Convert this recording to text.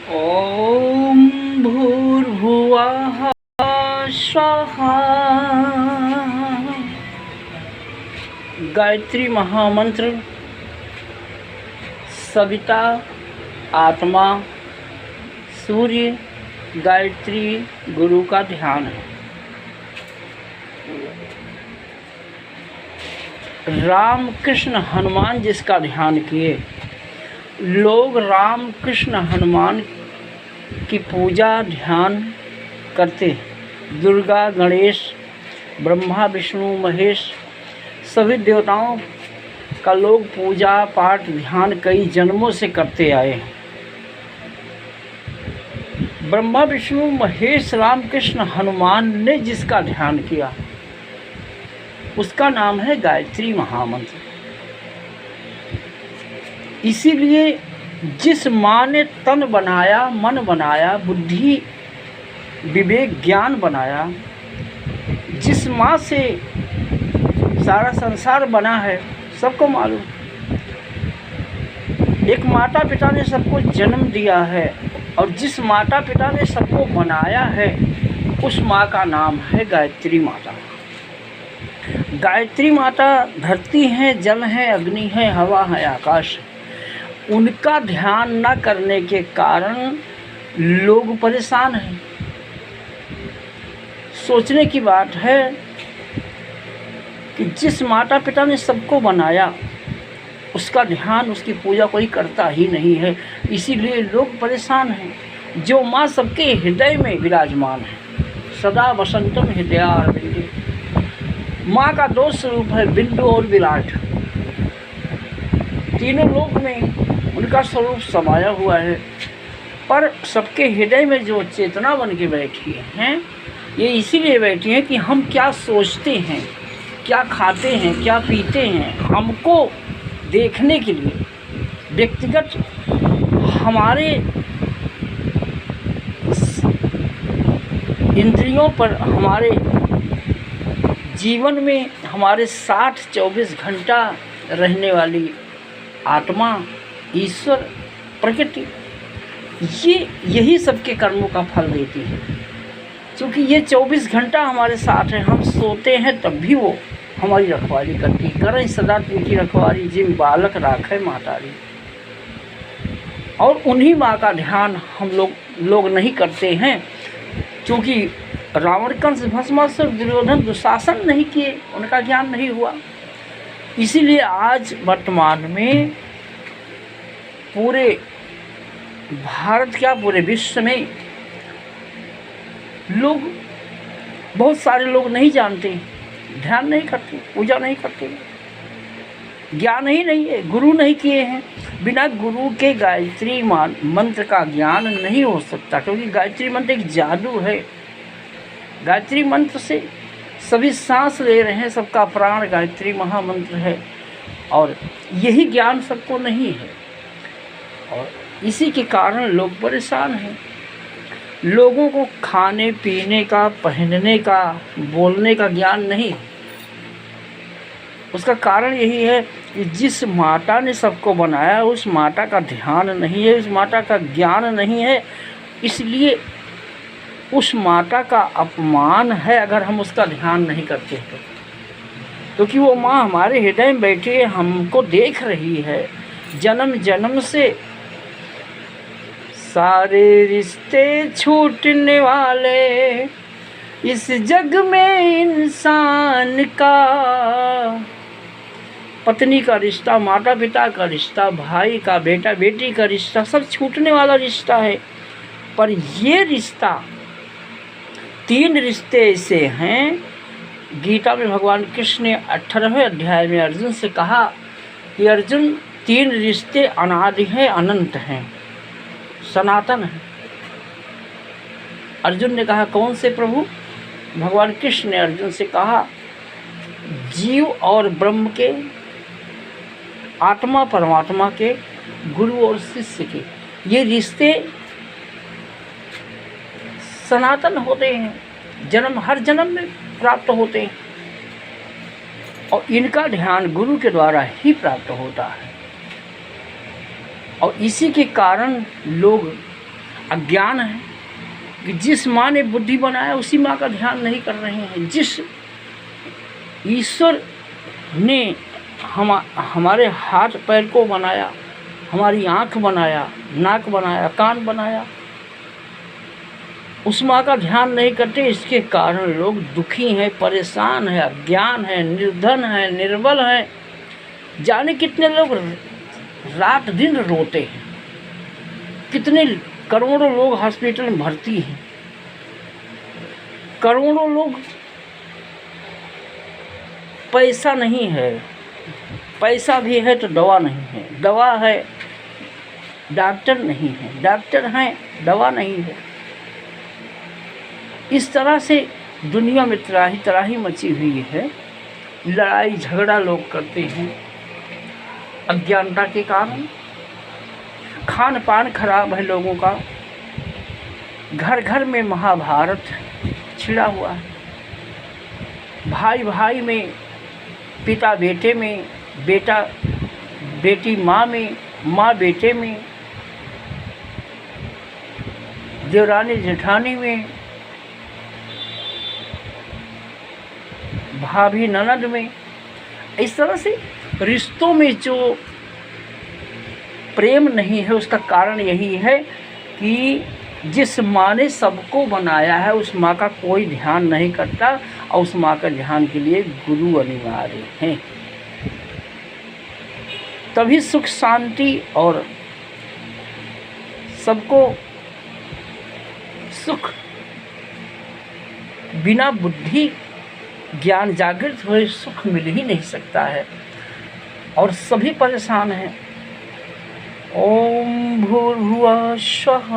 ॐ भूर्भुवः स्वः। गायत्री महामंत्र सविता, आत्मा, सूर्य, गायत्री गुरु का ध्यान है। राम कृष्ण हनुमान जिसका ध्यान किए, लोग राम कृष्ण हनुमान की पूजा ध्यान करते। दुर्गा, गणेश, ब्रह्मा, विष्णु, महेश सभी देवताओं का लोग पूजा पाठ ध्यान कई जन्मों से करते आए हैं। ब्रह्मा, विष्णु, महेश, राम कृष्ण हनुमान ने जिसका ध्यान किया उसका नाम है गायत्री महामंत्र। इसीलिए जिस माँ ने तन बनाया, मन बनाया, बुद्धि विवेक ज्ञान बनाया, जिस माँ से सारा संसार बना है सबको मालूम। एक माता पिता ने सबको जन्म दिया है और जिस माता पिता ने सबको बनाया है उस माँ का नाम है गायत्री माता। गायत्री माता धरती है, जल है, अग्नि है, हवा है, आकाश है। उनका ध्यान न करने के कारण लोग परेशान हैं। सोचने की बात है कि जिस माता पिता ने सबको बनाया उसका ध्यान, उसकी पूजा कोई करता ही नहीं है। इसीलिए लोग परेशान हैं। जो माँ सबके हृदय में विराजमान है, सदा वसंतम हृदयारविंदे। माँ का दो स्वरूप है, बिंदु और विराट। तीनों लोक में उनका स्वरूप समाया हुआ है, पर सबके हृदय में जो चेतना बन के बैठी हैं, ये इसीलिए बैठी हैं कि हम क्या सोचते हैं, क्या खाते हैं, क्या पीते हैं, हमको देखने के लिए व्यक्तिगत हमारे इंद्रियों पर, हमारे जीवन में हमारे 60-24 घंटा रहने वाली आत्मा, ईश्वर, प्रकृति, यही सबके कर्मों का फल देती है। क्योंकि ये 24 घंटा हमारे साथ है। हम सोते हैं तब भी वो हमारी रखवाली करती। करें सदा तुमकी रखवाली, जिम बालक राखे मातारी। और उन्हीं माँ का ध्यान हम लोग नहीं करते हैं, क्योंकि रावण, कंस, भस्मासुर, दुर्योधन, दुशासन नहीं किए, उनका ज्ञान नहीं हुआ। इसीलिए आज वर्तमान में पूरे भारत क्या पूरे विश्व में लोग, बहुत सारे लोग नहीं जानते, ध्यान नहीं करते, पूजा नहीं करते, ज्ञान ही नहीं है, गुरु नहीं किए हैं। बिना गुरु के गायत्री मंत्र का ज्ञान नहीं हो सकता, क्योंकि गायत्री मंत्र एक जादू है। गायत्री मंत्र से सभी सांस ले रहे हैं, सबका प्राण गायत्री महामंत्र है, और यही ज्ञान सबको नहीं है। और इसी के कारण लोग परेशान हैं। लोगों को खाने पीने का, पहनने का, बोलने का ज्ञान नहीं। उसका कारण यही है कि जिस माता ने सबको बनाया उस माता का ध्यान नहीं है, उस माता का ज्ञान नहीं है। इसलिए उस माता का अपमान है अगर हम उसका ध्यान नहीं करते तो। क्योंकि वो माँ हमारे हृदय में बैठी है, हमको देख रही है जन्म जन्म से। सारे रिश्ते छूटने वाले इस जग में इंसान का, पत्नी का रिश्ता, माता पिता का रिश्ता, भाई का, बेटा बेटी का रिश्ता, सब छूटने वाला रिश्ता है। पर ये रिश्ता, 3 रिश्ते ऐसे हैं। गीता में भगवान कृष्ण ने 18वें अध्याय में अर्जुन से कहा कि अर्जुन, 3 रिश्ते अनादि हैं, अनंत हैं, सनातन है। अर्जुन ने कहा कौन से प्रभु? भगवान कृष्ण ने अर्जुन से कहा जीव और ब्रह्म के, आत्मा परमात्मा के, गुरु और शिष्य के। ये रिश्ते सनातन होते हैं, जन्म हर जन्म में प्राप्त होते हैं, और इनका ध्यान गुरु के द्वारा ही प्राप्त होता है। और इसी के कारण लोग अज्ञान है कि जिस माँ ने बुद्धि बनाया उसी माँ का ध्यान नहीं कर रहे हैं। जिस ईश्वर ने हमारे हाथ पैर को बनाया, हमारी आँख बनाया, नाक बनाया, कान बनाया, उस माँ का ध्यान नहीं करते। इसके कारण लोग दुखी हैं, परेशान हैं, अज्ञान है, निर्धन है, निर्बल हैं। जाने कितने लोग रात दिन रोते हैं, कितने करोड़ों लोग हॉस्पिटल में भर्ती हैं, करोड़ों लोग पैसा नहीं है, पैसा भी है तो दवा नहीं है, दवा है डॉक्टर नहीं है, डॉक्टर हैं दवा नहीं है। इस तरह से दुनिया में त्राही मची हुई है। लड़ाई झगड़ा लोग करते हैं अज्ञानता के कारण। खान पान खराब है लोगों का। घर घर में महाभारत छिड़ा हुआ है। भाई भाई में, पिता बेटे में, बेटा बेटी माँ में, माँ बेटे में, देवरानी जेठानी में, भाभी ननद में। इस तरह से रिश्तों में जो प्रेम नहीं है उसका कारण यही है कि जिस माँ ने सबको बनाया है उस माँ का कोई ध्यान नहीं करता, और उस माँ का ध्यान के लिए गुरु अनिवार्य हैं। तभी सुख शांति और सबको सुख। बिना बुद्धि ज्ञान जागृत हुए सुख मिल ही नहीं सकता है, और सभी परेशान हैं। ओम भूर्भुवः स्वः।